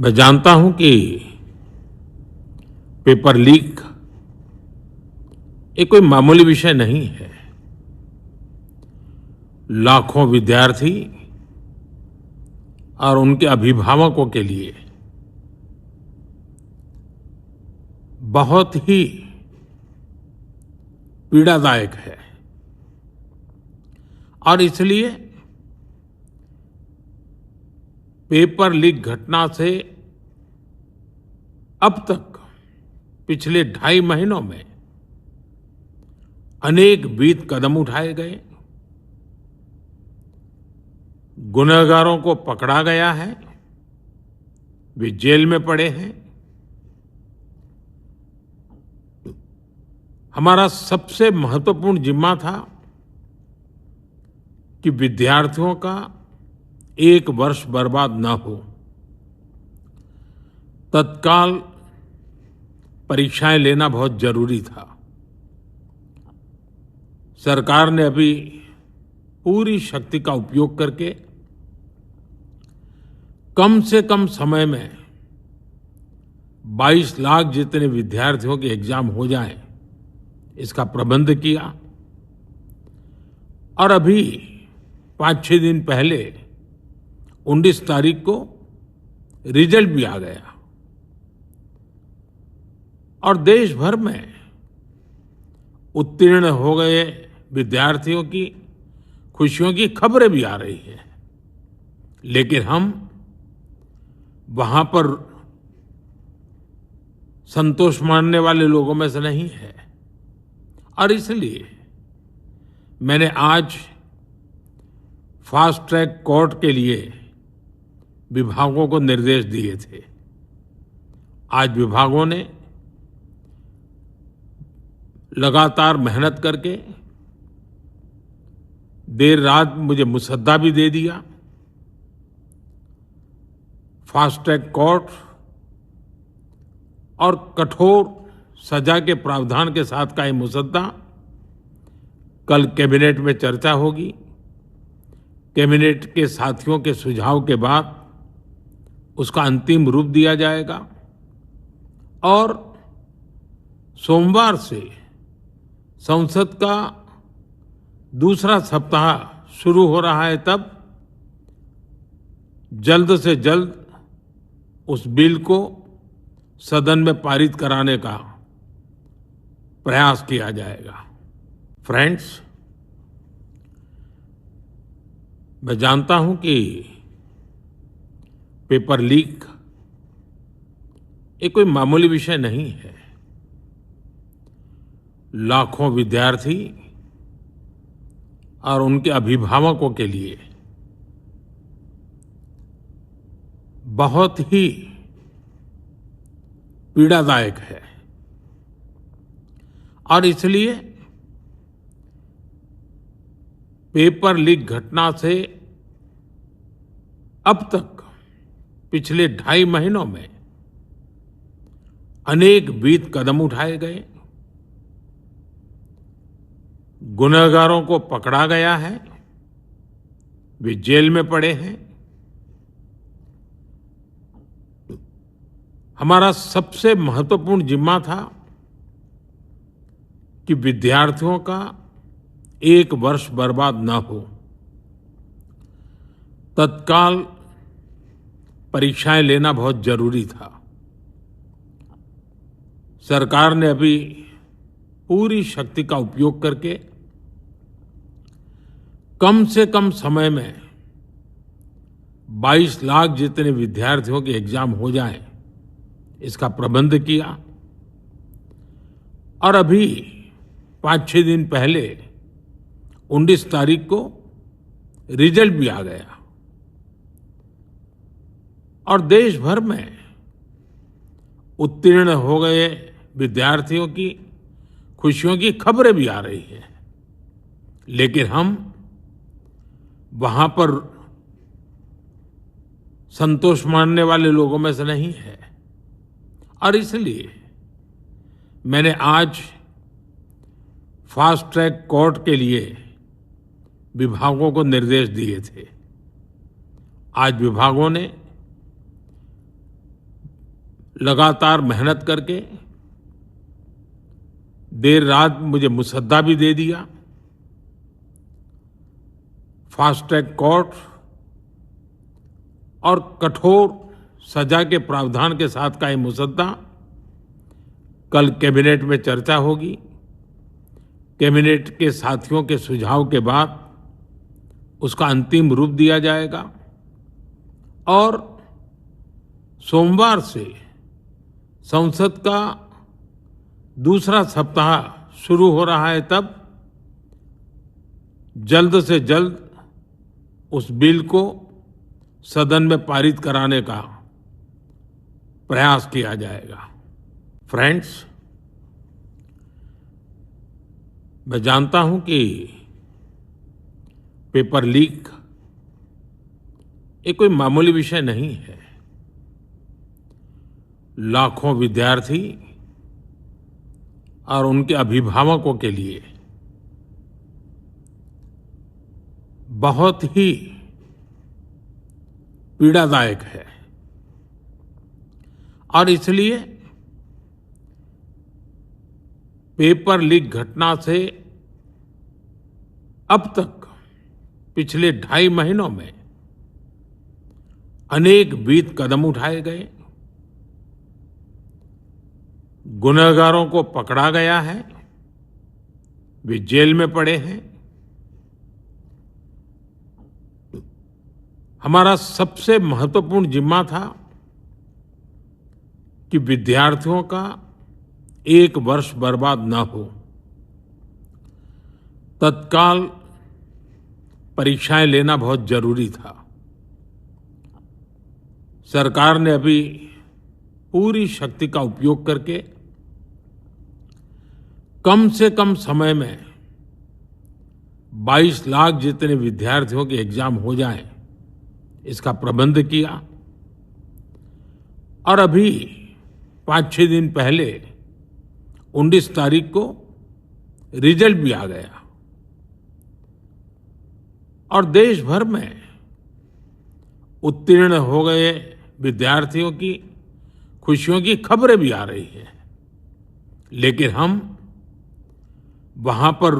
मैं जानता हूं कि पेपर लीक ये कोई मामूली विषय नहीं है। लाखों विद्यार्थी और उनके अभिभावकों के लिए बहुत ही पीड़ादायक है और इसलिए पेपर लीक घटना से अब तक पिछले 2.5 महीनों में अनेक विहित कदम उठाए गए, गुनहगारों को पकड़ा गया है, वे जेल में पड़े हैं। हमारा सबसे महत्वपूर्ण जिम्मा था कि विद्यार्थियों का 1 वर्ष बर्बाद न हो। तत्काल परीक्षाएं लेना बहुत जरूरी था। सरकार ने अभी पूरी शक्ति का उपयोग करके कम से कम समय में 22 लाख जितने विद्यार्थियों के एग्जाम हो जाएं, इसका प्रबंध किया। और अभी 5-6 दिन पहले 19 तारीख को रिजल्ट भी आ गया और देश भर में उत्तीर्ण हो गए विद्यार्थियों की खुशियों की खबरें भी आ रही हैं। लेकिन हम वहां पर संतोष मानने वाले लोगों में से नहीं है और इसलिए मैंने आज फास्ट ट्रैक कोर्ट के लिए विभागों को निर्देश दिए थे। आज विभागों ने लगातार मेहनत करके देर रात मुझे मुसद्दा भी दे दिया। फास्ट ट्रैक कोर्ट और कठोर सजा के प्रावधान के साथ का ये मुसद्दा कल कैबिनेट में चर्चा होगी। कैबिनेट के साथियों के सुझाव के बाद उसका अंतिम रूप दिया जाएगा और सोमवार से संसद का दूसरा सप्ताह शुरू हो रहा है। तब जल्द से जल्द उस बिल को सदन में पारित कराने का प्रयास किया जाएगा। फ्रेंड्स, मैं जानता हूं कि पेपर लीक ये कोई मामूली विषय नहीं है। लाखों विद्यार्थी और उनके अभिभावकों के लिए बहुत ही पीड़ादायक है और इसलिए पेपर लीक घटना से अब तक पिछले 2.5 महीनों में अनेक विहित कदम उठाए गए, गुनहगारों को पकड़ा गया है, वे जेल में पड़े हैं। हमारा सबसे महत्वपूर्ण जिम्मा था कि विद्यार्थियों का 1 वर्ष बर्बाद न हो। तत्काल परीक्षाएं लेना बहुत जरूरी था। सरकार ने अभी पूरी शक्ति का उपयोग करके कम से कम समय में 22 लाख जितने विद्यार्थियों के एग्जाम हो जाएं, इसका प्रबंध किया। और अभी 5-6 दिन पहले 19 तारीख को रिजल्ट भी आ गया और देश भर में उत्तीर्ण हो गए विद्यार्थियों की खुशियों की खबरें भी आ रही हैं। लेकिन हम वहां पर संतोष मानने वाले लोगों में से नहीं है और इसलिए मैंने आज फास्ट ट्रैक कोर्ट के लिए विभागों को निर्देश दिए थे। आज विभागों ने लगातार मेहनत करके देर रात मुझे मुसद्दा भी दे दिया। फास्ट ट्रैक कोर्ट और कठोर सजा के प्रावधान के साथ का ये मुसद्दा कल कैबिनेट में चर्चा होगी। कैबिनेट के साथियों के सुझाव के बाद उसका अंतिम रूप दिया जाएगा और सोमवार से संसद का दूसरा सप्ताह शुरू हो रहा है, तब जल्द से जल्द उस बिल को सदन में पारित कराने का प्रयास किया जाएगा। फ्रेंड्स, मैं जानता हूं कि पेपर लीक ये कोई मामूली विषय नहीं है। लाखों विद्यार्थी और उनके अभिभावकों के लिए बहुत ही पीड़ादायक है और इसलिए पेपर लीक घटना से अब तक पिछले 2.5 महीनों में अनेक विध कदम उठाए गए। गुनहगारों को पकड़ा गया है, वे जेल में पड़े हैं। हमारा सबसे महत्वपूर्ण जिम्मा था कि विद्यार्थियों का 1 वर्ष बर्बाद न हो। तत्काल परीक्षाएं लेना बहुत जरूरी था। सरकार ने अभी पूरी शक्ति का उपयोग करके कम से कम समय में 22 लाख जितने विद्यार्थियों के एग्जाम हो जाएं, इसका प्रबंध किया। और अभी 5-6 दिन पहले 19 तारीख को रिजल्ट भी आ गया और देश भर में उत्तीर्ण हो गए विद्यार्थियों की खुशियों की खबरें भी आ रही हैं। लेकिन हम वहां पर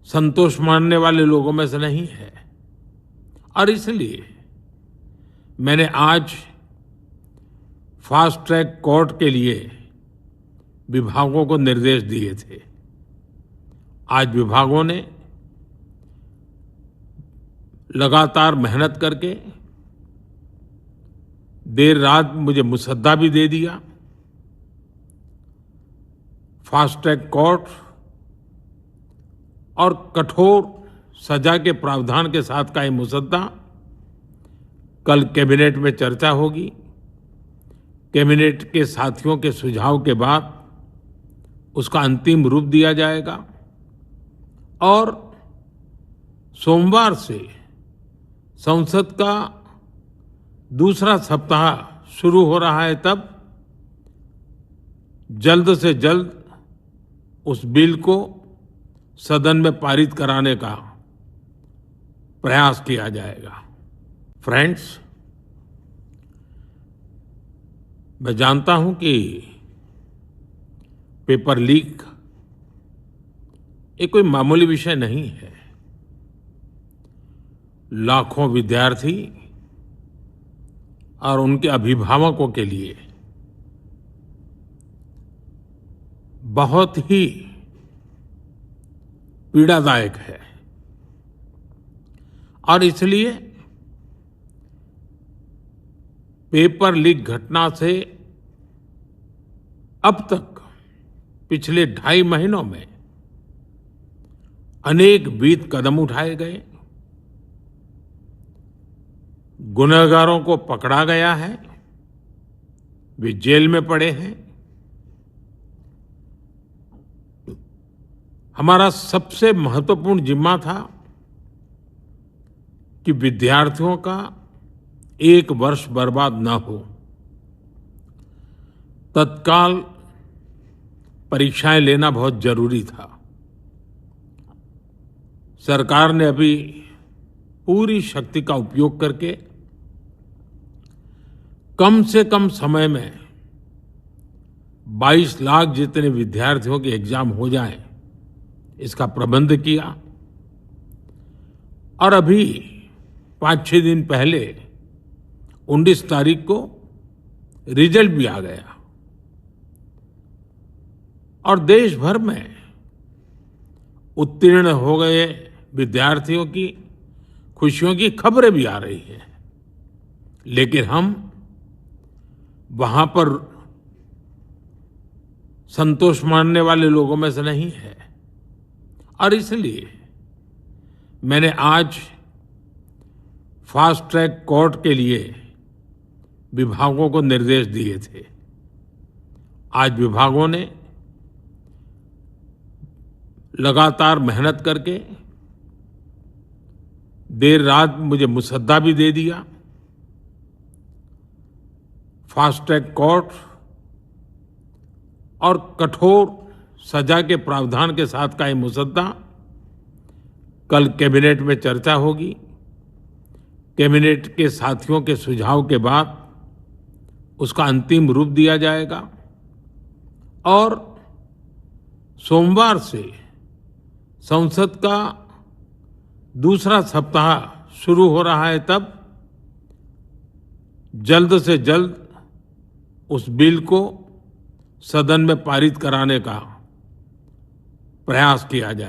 संतोष मानने वाले लोगों में से नहीं है और इसलिए मैंने आज फास्ट ट्रैक कोर्ट के लिए विभागों को निर्देश दिए थे। आज विभागों ने लगातार मेहनत करके देर रात मुझे मुसद्दा भी दे दिया। फास्ट ट्रैक कोर्ट और कठोर सजा के प्रावधान के साथ का ये मुसद्दा कल कैबिनेट में चर्चा होगी। कैबिनेट के साथियों के सुझाव के बाद उसका अंतिम रूप दिया जाएगा और सोमवार से संसद का दूसरा सप्ताह शुरू हो रहा है, तब जल्द से जल्द उस बिल को सदन में पारित कराने का प्रयास किया जाएगा। फ्रेंड्स, मैं जानता हूं कि पेपर लीक ये कोई मामूली विषय नहीं है। लाखों विद्यार्थी और उनके अभिभावकों के लिए बहुत ही पीड़ादायक है और इसलिए पेपर लीक घटना से अब तक पिछले 2.5 महीनों में अनेक विध कदम उठाए गए। गुनहगारों को पकड़ा गया है, वे जेल में पड़े हैं। हमारा सबसे महत्वपूर्ण जिम्मा था कि विद्यार्थियों का 1 वर्ष बर्बाद न हो। तत्काल परीक्षाएं लेना बहुत जरूरी था। सरकार ने अभी पूरी शक्ति का उपयोग करके कम से कम समय में 22 लाख जितने विद्यार्थियों के एग्जाम हो जाएं, इसका प्रबंध किया। और अभी 5-6 दिन पहले 19 तारीख को रिजल्ट भी आ गया और देश भर में उत्तीर्ण हो गए विद्यार्थियों की खुशियों की खबरें भी आ रही हैं। लेकिन हम वहां पर संतोष मानने वाले लोगों में से नहीं है और इसलिए मैंने आज फास्ट ट्रैक कोर्ट के लिए विभागों को निर्देश दिए थे। आज विभागों ने लगातार मेहनत करके देर रात मुझे मुसद्दा भी दे दिया। फास्ट ट्रैक कोर्ट और कठोर सजा के प्रावधान के साथ का ये मुसद्दा कल कैबिनेट में चर्चा होगी। कैबिनेट के साथियों के सुझाव के बाद उसका अंतिम रूप दिया जाएगा और सोमवार से संसद का दूसरा सप्ताह शुरू हो रहा है। तब जल्द से जल्द उस बिल को सदन में पारित कराने का प्रयास किया जाए।